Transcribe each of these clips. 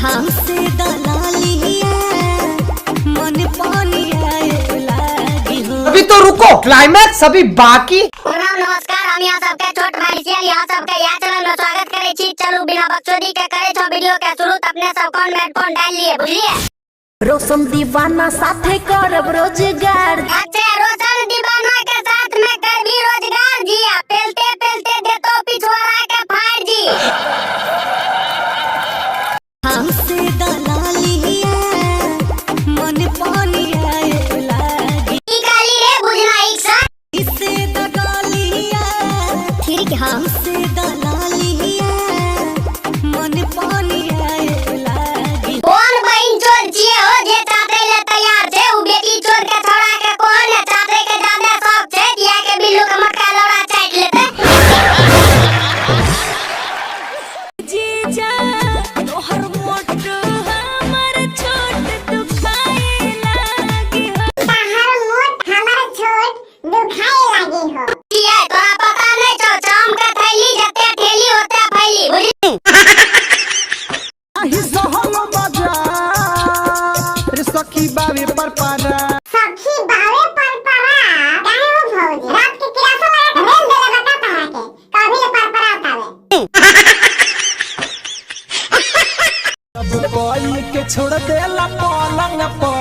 हमसे दलालिया मन पानी आए लागी हो। अभी तो रुको, क्लाइमैक्स अभी बाकी। नमस्कार, हम यहाँ सबके छोट भाई यहाँ सबके यहाँ चैनल में स्वागत करे छी। चलो बिना बकचोदी के करे छो वीडियो के शुरू, अपने सब कौन हेडफोन डाल लिए बुझलिए। रोशन दीवाना साथे करब रोजगार। अच्छा, रोशन दीवाना के साथ में करबी रोजगार जिया, पेलते पेलते दे तो पिछवाड़ा के फाड़ जी। हमसे दलालिया मन पानी आए लागी। ई काली रे बुझना एक साथ इससे दगालिया ठीक। हमसे दलालिया मन पानी आए लागी। कौन बहन चोर जिए हो जे चाटे ले तैयार छे। उ बेटी चोर के छोड़ा के कौन है चाटे के ज्यादा शौक छे, दिया के बिल्लू के मटका लौड़ा चाट लेते। जीजा तोहर मोट हमर छोट दुखाए लागी हो। तहर मोट हमर छोट दुखाए लागी हो। जिए तोरा पता नहीं छो, चाम के थैली जते ठेली होते फैली बुझली। अहि सहल बाजार सखी बावे पर पारा। सखी बावे पर परा काहे हो भौजी, रात के किरासन लगा के रेल देले बता तहरा के कभी ले पर परा आवे। अब कोई के छोड़ देला पलंग पर।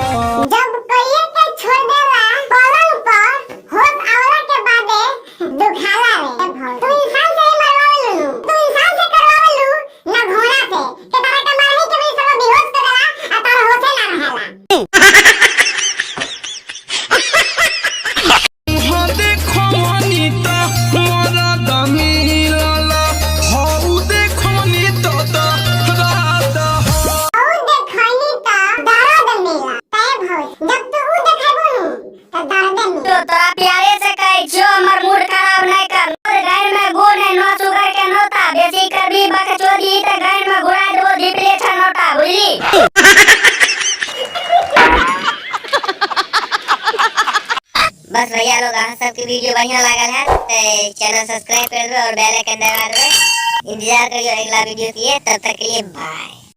जब कोई के छोड़ देला पलंग पर, होश आवला के बादे दुखाला रे भौजी। तू इंसान से मरवावलू, तू इंसान से करवावलू ना घोड़ा से के तारा के मारही के भी सब बेहोश कर देला आ तार होशे ना रहेला। हाँ देखो अनीता मोरा दमी लाला, हौ देखो अनीता दा रात हो। उ देखैनी त दर्द मिला तै भौजी, जब तू उ देखेबू त दर्द मिला। तो तोरा प्यारे से कहै छियो हमर मूड खराब नहीं कर। घर में गुड़ है नो शुगर के नोता, बेसी करबी बकचोदी त घर में घुरा देबो ढिपले छ नोटा बुझली। बस भैया लोग अहाँ सबके वीडियो बढ़िया लागल है तो चैनल सब्सक्राइब कर दो और बेल आइकन दबा दो। इंतजार करियो अगला वीडियो के लिए, तब तक के लिए बाय।